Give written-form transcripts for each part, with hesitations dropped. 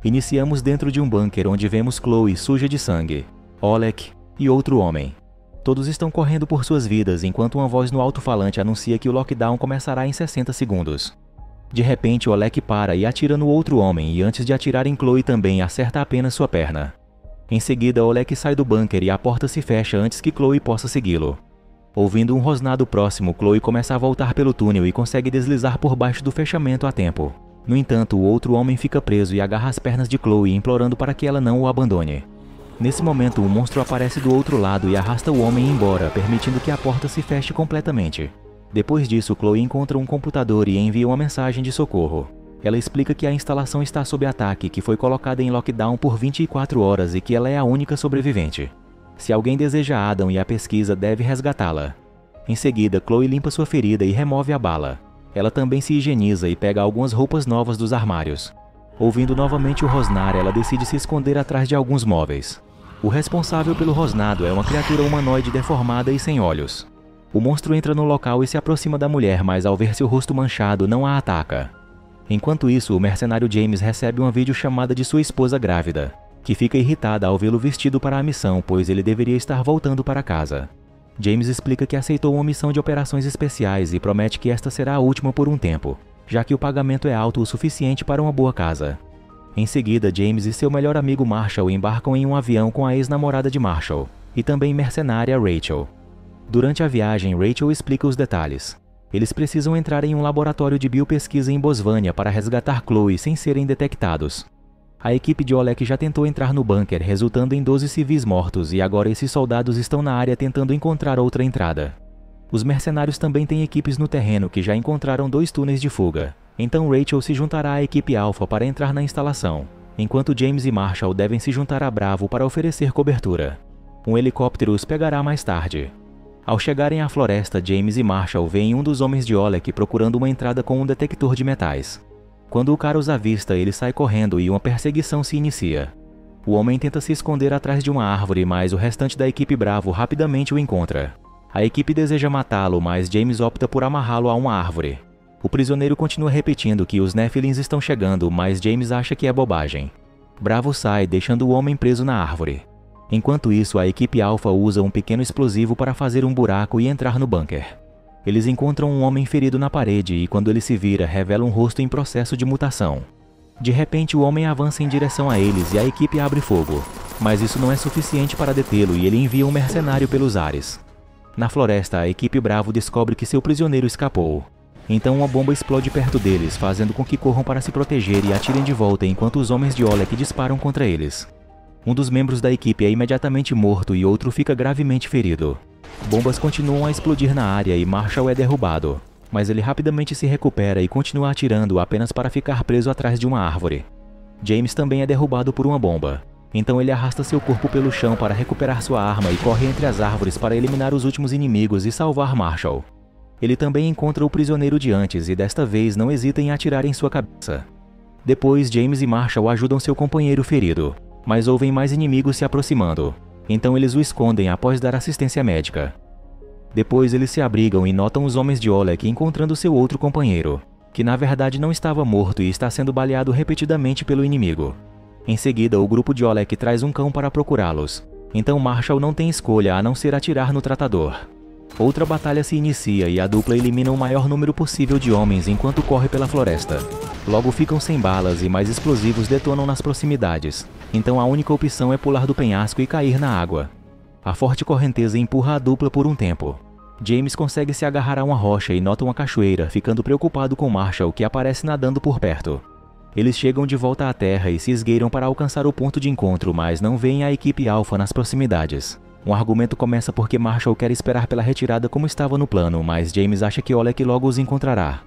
Iniciamos dentro de um bunker onde vemos Chloe suja de sangue, Oleg e outro homem. Todos estão correndo por suas vidas enquanto uma voz no alto-falante anuncia que o lockdown começará em 60 segundos. De repente, Oleg para e atira no outro homem e antes de atirar em Chloe também acerta apenas sua perna. Em seguida, Oleg sai do bunker e a porta se fecha antes que Chloe possa segui-lo. Ouvindo um rosnado próximo, Chloe começa a voltar pelo túnel e consegue deslizar por baixo do fechamento a tempo. No entanto, o outro homem fica preso e agarra as pernas de Chloe, implorando para que ela não o abandone. Nesse momento, o monstro aparece do outro lado e arrasta o homem embora, permitindo que a porta se feche completamente. Depois disso, Chloe encontra um computador e envia uma mensagem de socorro. Ela explica que a instalação está sob ataque, que foi colocada em lockdown por 24 horas e que ela é a única sobrevivente. Se alguém deseja Adam e a pesquisa, deve resgatá-la. Em seguida, Chloe limpa sua ferida e remove a bala. Ela também se higieniza e pega algumas roupas novas dos armários. Ouvindo novamente o rosnar, ela decide se esconder atrás de alguns móveis. O responsável pelo rosnado é uma criatura humanoide deformada e sem olhos. O monstro entra no local e se aproxima da mulher, mas ao ver seu rosto manchado, não a ataca. Enquanto isso, o mercenário James recebe uma videochamada de sua esposa grávida, que fica irritada ao vê-lo vestido para a missão, pois ele deveria estar voltando para casa. James explica que aceitou uma missão de operações especiais e promete que esta será a última por um tempo, já que o pagamento é alto o suficiente para uma boa casa. Em seguida, James e seu melhor amigo Marshall embarcam em um avião com a ex-namorada de Marshall, e também mercenária Rachel. Durante a viagem, Rachel explica os detalhes. Eles precisam entrar em um laboratório de biopesquisa em Bosvânia para resgatar Chloe sem serem detectados. A equipe de Oleg já tentou entrar no bunker, resultando em 12 civis mortos, e agora esses soldados estão na área tentando encontrar outra entrada. Os mercenários também têm equipes no terreno que já encontraram 2 túneis de fuga. Então Rachel se juntará à equipe Alpha para entrar na instalação, enquanto James e Marshall devem se juntar a Bravo para oferecer cobertura. Um helicóptero os pegará mais tarde. Ao chegarem à floresta, James e Marshall veem um dos homens de Oleg procurando uma entrada com um detector de metais. Quando o cara os avista, ele sai correndo e uma perseguição se inicia. O homem tenta se esconder atrás de uma árvore, mas o restante da equipe Bravo rapidamente o encontra. A equipe deseja matá-lo, mas James opta por amarrá-lo a uma árvore. O prisioneiro continua repetindo que os Nephilims estão chegando, mas James acha que é bobagem. Bravo sai, deixando o homem preso na árvore. Enquanto isso, a equipe Alpha usa um pequeno explosivo para fazer um buraco e entrar no bunker. Eles encontram um homem ferido na parede e, quando ele se vira, revela um rosto em processo de mutação. De repente, o homem avança em direção a eles e a equipe abre fogo. Mas isso não é suficiente para detê-lo e ele envia um mercenário pelos ares. Na floresta, a equipe Bravo descobre que seu prisioneiro escapou. Então uma bomba explode perto deles, fazendo com que corram para se proteger e atirem de volta enquanto os homens de Oleg disparam contra eles. Um dos membros da equipe é imediatamente morto e outro fica gravemente ferido. Bombas continuam a explodir na área e Marshall é derrubado, mas ele rapidamente se recupera e continua atirando apenas para ficar preso atrás de uma árvore. James também é derrubado por uma bomba, então ele arrasta seu corpo pelo chão para recuperar sua arma e corre entre as árvores para eliminar os últimos inimigos e salvar Marshall. Ele também encontra o prisioneiro de antes e desta vez não hesita em atirar em sua cabeça. Depois, James e Marshall ajudam seu companheiro ferido, mas ouvem mais inimigos se aproximando. Então eles o escondem após dar assistência médica. Depois eles se abrigam e notam os homens de Oleg encontrando seu outro companheiro, que na verdade não estava morto e está sendo baleado repetidamente pelo inimigo. Em seguida, o grupo de Oleg traz um cão para procurá-los. Então Marshall não tem escolha a não ser atirar no tratador. Outra batalha se inicia e a dupla elimina o maior número possível de homens enquanto corre pela floresta. Logo ficam sem balas e mais explosivos detonam nas proximidades. Então a única opção é pular do penhasco e cair na água. A forte correnteza empurra a dupla por um tempo. James consegue se agarrar a uma rocha e nota uma cachoeira, ficando preocupado com Marshall, que aparece nadando por perto. Eles chegam de volta à terra e se esgueiram para alcançar o ponto de encontro, mas não veem a equipe Alpha nas proximidades. Um argumento começa porque Marshall quer esperar pela retirada como estava no plano, mas James acha que Oleg logo os encontrará.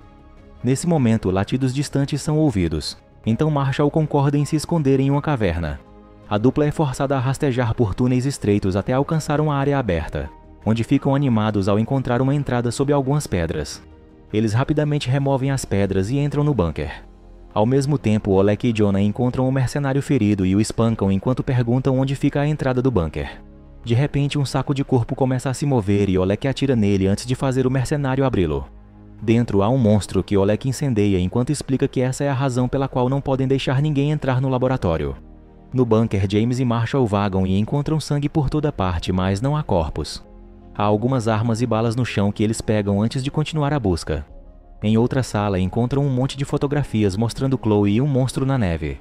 Nesse momento, latidos distantes são ouvidos. Então Marshall concorda em se esconder em uma caverna. A dupla é forçada a rastejar por túneis estreitos até alcançar uma área aberta, onde ficam animados ao encontrar uma entrada sob algumas pedras. Eles rapidamente removem as pedras e entram no bunker. Ao mesmo tempo, Oleg e Jonah encontram um mercenário ferido e o espancam enquanto perguntam onde fica a entrada do bunker. De repente, um saco de corpo começa a se mover e Oleg atira nele antes de fazer o mercenário abri-lo. Dentro há um monstro que Oleg incendeia enquanto explica que essa é a razão pela qual não podem deixar ninguém entrar no laboratório. No bunker, James e Marshall vagam e encontram sangue por toda parte, mas não há corpos. Há algumas armas e balas no chão que eles pegam antes de continuar a busca. Em outra sala, encontram um monte de fotografias mostrando Chloe e um monstro na neve.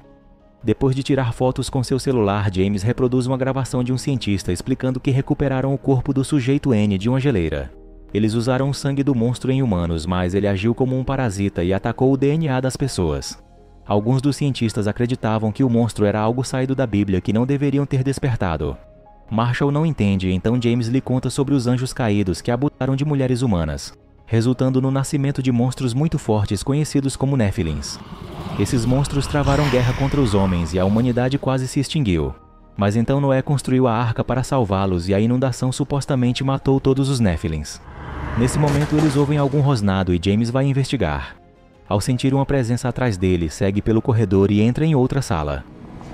Depois de tirar fotos com seu celular, James reproduz uma gravação de um cientista explicando que recuperaram o corpo do sujeito N de uma geleira. Eles usaram o sangue do monstro em humanos, mas ele agiu como um parasita e atacou o DNA das pessoas. Alguns dos cientistas acreditavam que o monstro era algo saído da Bíblia que não deveriam ter despertado. Marshall não entende, então James lhe conta sobre os anjos caídos que abusaram de mulheres humanas, resultando no nascimento de monstros muito fortes conhecidos como Nephilims. Esses monstros travaram guerra contra os homens e a humanidade quase se extinguiu. Mas então Noé construiu a arca para salvá-los e a inundação supostamente matou todos os Nephilims. Nesse momento eles ouvem algum rosnado e James vai investigar. Ao sentir uma presença atrás dele, segue pelo corredor e entra em outra sala.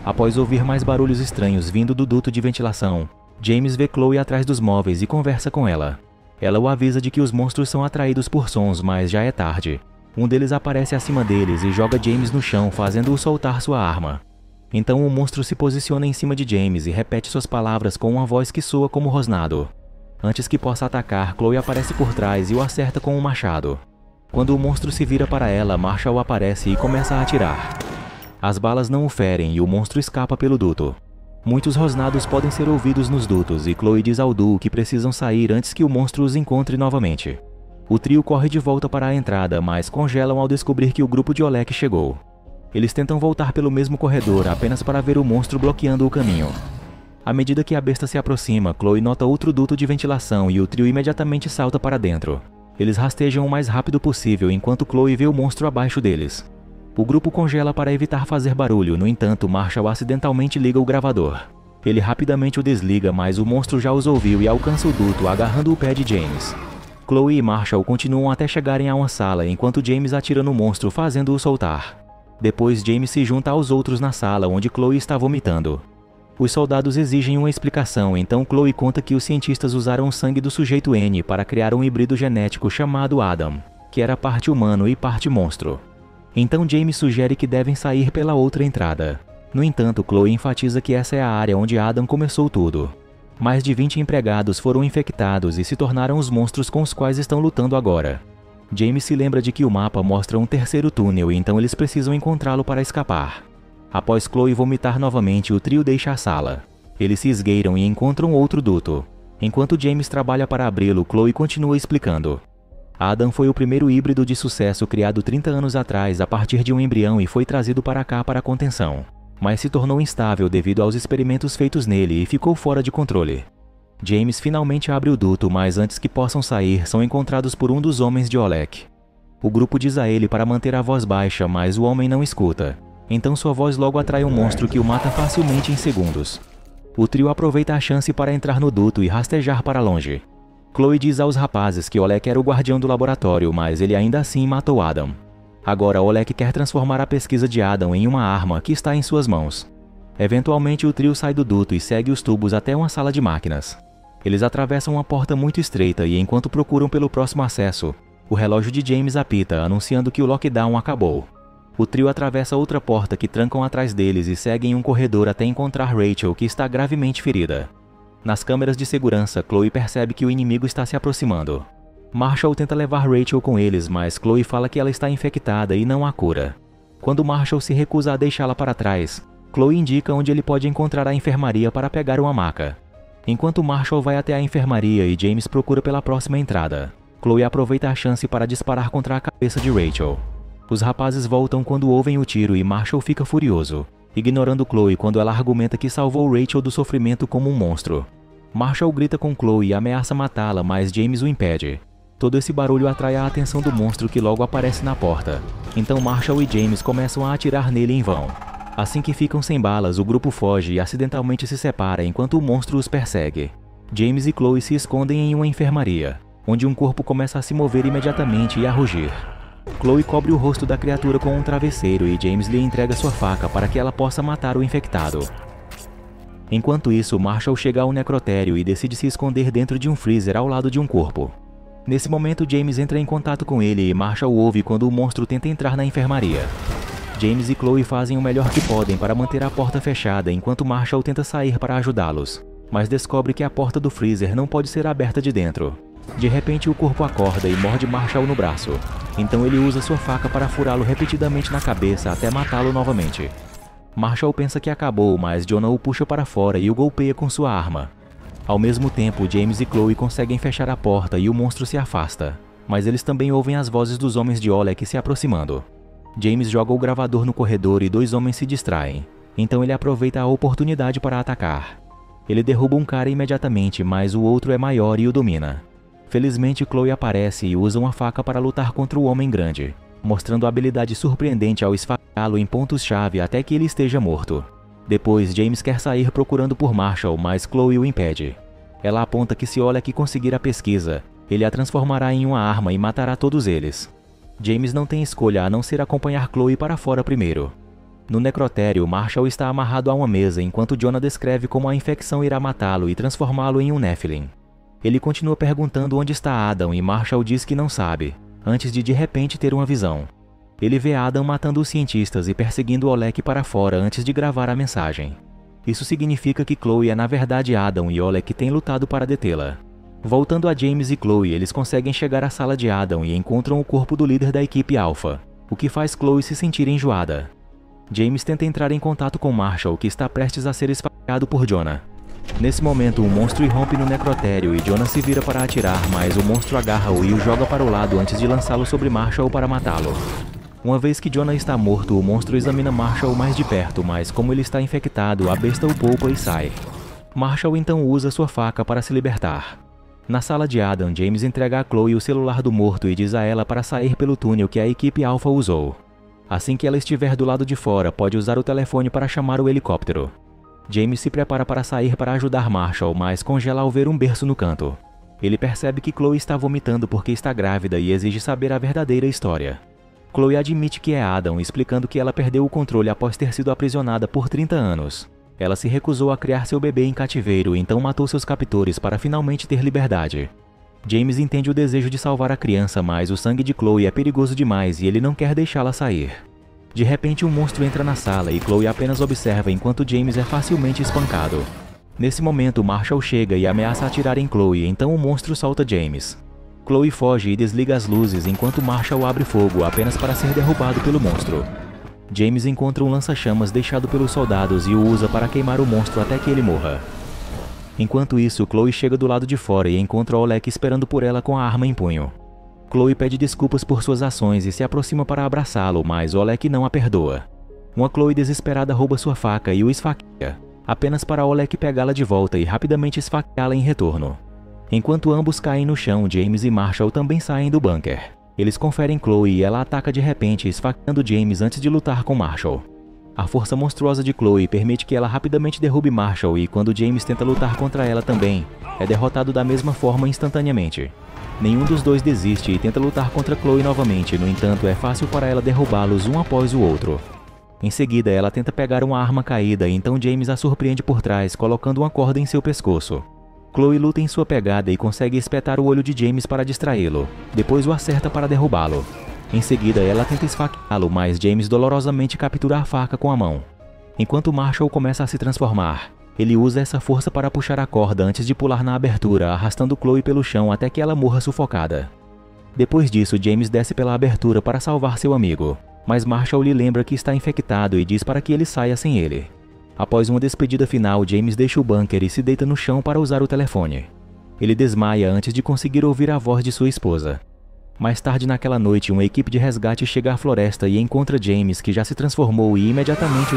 Após ouvir mais barulhos estranhos vindo do duto de ventilação, James vê Chloe atrás dos móveis e conversa com ela. Ela o avisa de que os monstros são atraídos por sons, mas já é tarde. Um deles aparece acima deles e joga James no chão, fazendo-o soltar sua arma. Então o monstro se posiciona em cima de James e repete suas palavras com uma voz que soa como rosnado. Antes que possa atacar, Chloe aparece por trás e o acerta com um machado. Quando o monstro se vira para ela, Marshall aparece e começa a atirar. As balas não o ferem e o monstro escapa pelo duto. Muitos rosnados podem ser ouvidos nos dutos e Chloe diz ao duo que precisam sair antes que o monstro os encontre novamente. O trio corre de volta para a entrada, mas congelam ao descobrir que o grupo de Oleg chegou. Eles tentam voltar pelo mesmo corredor apenas para ver o monstro bloqueando o caminho. À medida que a besta se aproxima, Chloe nota outro duto de ventilação e o trio imediatamente salta para dentro. Eles rastejam o mais rápido possível enquanto Chloe vê o monstro abaixo deles. O grupo congela para evitar fazer barulho, no entanto, Marshall acidentalmente liga o gravador. Ele rapidamente o desliga, mas o monstro já os ouviu e alcança o duto, agarrando o pé de James. Chloe e Marshall continuam até chegarem a uma sala, enquanto James atira no monstro, fazendo-o soltar. Depois, James se junta aos outros na sala, onde Chloe está vomitando. Os soldados exigem uma explicação, então Chloe conta que os cientistas usaram o sangue do sujeito N para criar um híbrido genético chamado Adam, que era parte humano e parte monstro. Então James sugere que devem sair pela outra entrada. No entanto, Chloe enfatiza que essa é a área onde Adam começou tudo. Mais de 20 empregados foram infectados e se tornaram os monstros com os quais estão lutando agora. James se lembra de que o mapa mostra um terceiro túnel, então eles precisam encontrá-lo para escapar. Após Chloe vomitar novamente, o trio deixa a sala. Eles se esgueiram e encontram outro duto. Enquanto James trabalha para abri-lo, Chloe continua explicando. Adam foi o primeiro híbrido de sucesso criado 30 anos atrás a partir de um embrião e foi trazido para cá para contenção. Mas se tornou instável devido aos experimentos feitos nele e ficou fora de controle. James finalmente abre o duto, mas antes que possam sair, são encontrados por um dos homens de Oleg. O grupo diz a ele para manter a voz baixa, mas o homem não escuta. Então sua voz logo atrai um monstro que o mata facilmente em segundos. O trio aproveita a chance para entrar no duto e rastejar para longe. Chloe diz aos rapazes que Oleg era o guardião do laboratório, mas ele ainda assim matou Adam. Agora Oleg quer transformar a pesquisa de Adam em uma arma que está em suas mãos. Eventualmente o trio sai do duto e segue os tubos até uma sala de máquinas. Eles atravessam uma porta muito estreita e enquanto procuram pelo próximo acesso, o relógio de James apita, anunciando que o lockdown acabou. O trio atravessa outra porta que trancam atrás deles e seguem um corredor até encontrar Rachel, que está gravemente ferida. Nas câmeras de segurança, Chloe percebe que o inimigo está se aproximando. Marshall tenta levar Rachel com eles, mas Chloe fala que ela está infectada e não há cura. Quando Marshall se recusa a deixá-la para trás, Chloe indica onde ele pode encontrar a enfermaria para pegar uma maca. Enquanto Marshall vai até a enfermaria e James procura pela próxima entrada, Chloe aproveita a chance para disparar contra a cabeça de Rachel. Os rapazes voltam quando ouvem o tiro e Marshall fica furioso, ignorando Chloe quando ela argumenta que salvou Rachel do sofrimento como um monstro. Marshall grita com Chloe e ameaça matá-la, mas James o impede. Todo esse barulho atrai a atenção do monstro que logo aparece na porta. Então Marshall e James começam a atirar nele em vão. Assim que ficam sem balas, o grupo foge e acidentalmente se separa enquanto o monstro os persegue. James e Chloe se escondem em uma enfermaria, onde um corpo começa a se mover imediatamente e a rugir. Chloe cobre o rosto da criatura com um travesseiro e James lhe entrega sua faca para que ela possa matar o infectado. Enquanto isso, Marshall chega ao necrotério e decide se esconder dentro de um freezer ao lado de um corpo. Nesse momento, James entra em contato com ele e Marshall ouve quando o monstro tenta entrar na enfermaria. James e Chloe fazem o melhor que podem para manter a porta fechada enquanto Marshall tenta sair para ajudá-los, mas descobre que a porta do freezer não pode ser aberta de dentro. De repente, o corpo acorda e morde Marshall no braço. Então ele usa sua faca para furá-lo repetidamente na cabeça até matá-lo novamente. Marshall pensa que acabou, mas Jonah o puxa para fora e o golpeia com sua arma. Ao mesmo tempo, James e Chloe conseguem fechar a porta e o monstro se afasta, mas eles também ouvem as vozes dos homens de Oleg se aproximando. James joga o gravador no corredor e 2 homens se distraem, então ele aproveita a oportunidade para atacar. Ele derruba um cara imediatamente, mas o outro é maior e o domina. Felizmente, Chloe aparece e usa uma faca para lutar contra o homem grande, mostrando habilidade surpreendente ao esfaqueá-lo em pontos-chave até que ele esteja morto. Depois, James quer sair procurando por Marshall, mas Chloe o impede. Ela aponta que se Oleg conseguir a pesquisa, ele a transformará em uma arma e matará todos eles. James não tem escolha a não ser acompanhar Chloe para fora primeiro. No necrotério, Marshall está amarrado a uma mesa enquanto Jonah descreve como a infecção irá matá-lo e transformá-lo em um Nephilim. Ele continua perguntando onde está Adam e Marshall diz que não sabe, antes de repente ter uma visão. Ele vê Adam matando os cientistas e perseguindo Oleg para fora antes de gravar a mensagem. Isso significa que Chloe é na verdade Adam e Oleg têm lutado para detê-la. Voltando a James e Chloe, eles conseguem chegar à sala de Adam e encontram o corpo do líder da equipe Alpha, o que faz Chloe se sentir enjoada. James tenta entrar em contato com Marshall, que está prestes a ser esfaqueado por Jonah. Nesse momento, o monstro irrompe no necrotério e Jonah se vira para atirar, mas o monstro agarra-o e o joga para o lado antes de lançá-lo sobre Marshall para matá-lo. Uma vez que Jonah está morto, o monstro examina Marshall mais de perto, mas como ele está infectado, a besta o poupa e sai. Marshall então usa sua faca para se libertar. Na sala de Adam, James entrega a Chloe o celular do morto e diz a ela para sair pelo túnel que a equipe Alpha usou. Assim que ela estiver do lado de fora, pode usar o telefone para chamar o helicóptero. James se prepara para sair para ajudar Marshall, mas congela ao ver um berço no canto. Ele percebe que Chloe está vomitando porque está grávida e exige saber a verdadeira história. Chloe admite que é Adam, explicando que ela perdeu o controle após ter sido aprisionada por 30 anos. Ela se recusou a criar seu bebê em cativeiro, então matou seus captores para finalmente ter liberdade. James entende o desejo de salvar a criança, mas o sangue de Chloe é perigoso demais e ele não quer deixá-la sair. De repente, um monstro entra na sala e Chloe apenas observa enquanto James é facilmente espancado. Nesse momento, Marshall chega e ameaça atirar em Chloe, então o monstro solta James. Chloe foge e desliga as luzes enquanto Marshall abre fogo apenas para ser derrubado pelo monstro. James encontra um lança-chamas deixado pelos soldados e o usa para queimar o monstro até que ele morra. Enquanto isso, Chloe chega do lado de fora e encontra Oleg esperando por ela com a arma em punho. Chloe pede desculpas por suas ações e se aproxima para abraçá-lo, mas Oleg não a perdoa. Uma Chloe desesperada rouba sua faca e o esfaqueia, apenas para Oleg pegá-la de volta e rapidamente esfaqueá-la em retorno. Enquanto ambos caem no chão, James e Marshall também saem do bunker. Eles conferem Chloe e ela ataca de repente, esfaqueando James antes de lutar com Marshall. A força monstruosa de Chloe permite que ela rapidamente derrube Marshall e quando James tenta lutar contra ela também, é derrotado da mesma forma instantaneamente. Nenhum dos dois desiste e tenta lutar contra Chloe novamente, no entanto é fácil para ela derrubá-los um após o outro. Em seguida, ela tenta pegar uma arma caída, então James a surpreende por trás, colocando uma corda em seu pescoço. Chloe luta em sua pegada e consegue espetar o olho de James para distraí-lo, depois o acerta para derrubá-lo. Em seguida, ela tenta esfaqueá-lo, mas James dolorosamente captura a faca com a mão. Enquanto Marshall começa a se transformar, ele usa essa força para puxar a corda antes de pular na abertura, arrastando Chloe pelo chão até que ela morra sufocada. Depois disso, James desce pela abertura para salvar seu amigo, mas Marshall lhe lembra que está infectado e diz para que ele saia sem ele. Após uma despedida final, James deixa o bunker e se deita no chão para usar o telefone. Ele desmaia antes de conseguir ouvir a voz de sua esposa. Mais tarde naquela noite, uma equipe de resgate chega à floresta e encontra James, que já se transformou e imediatamente os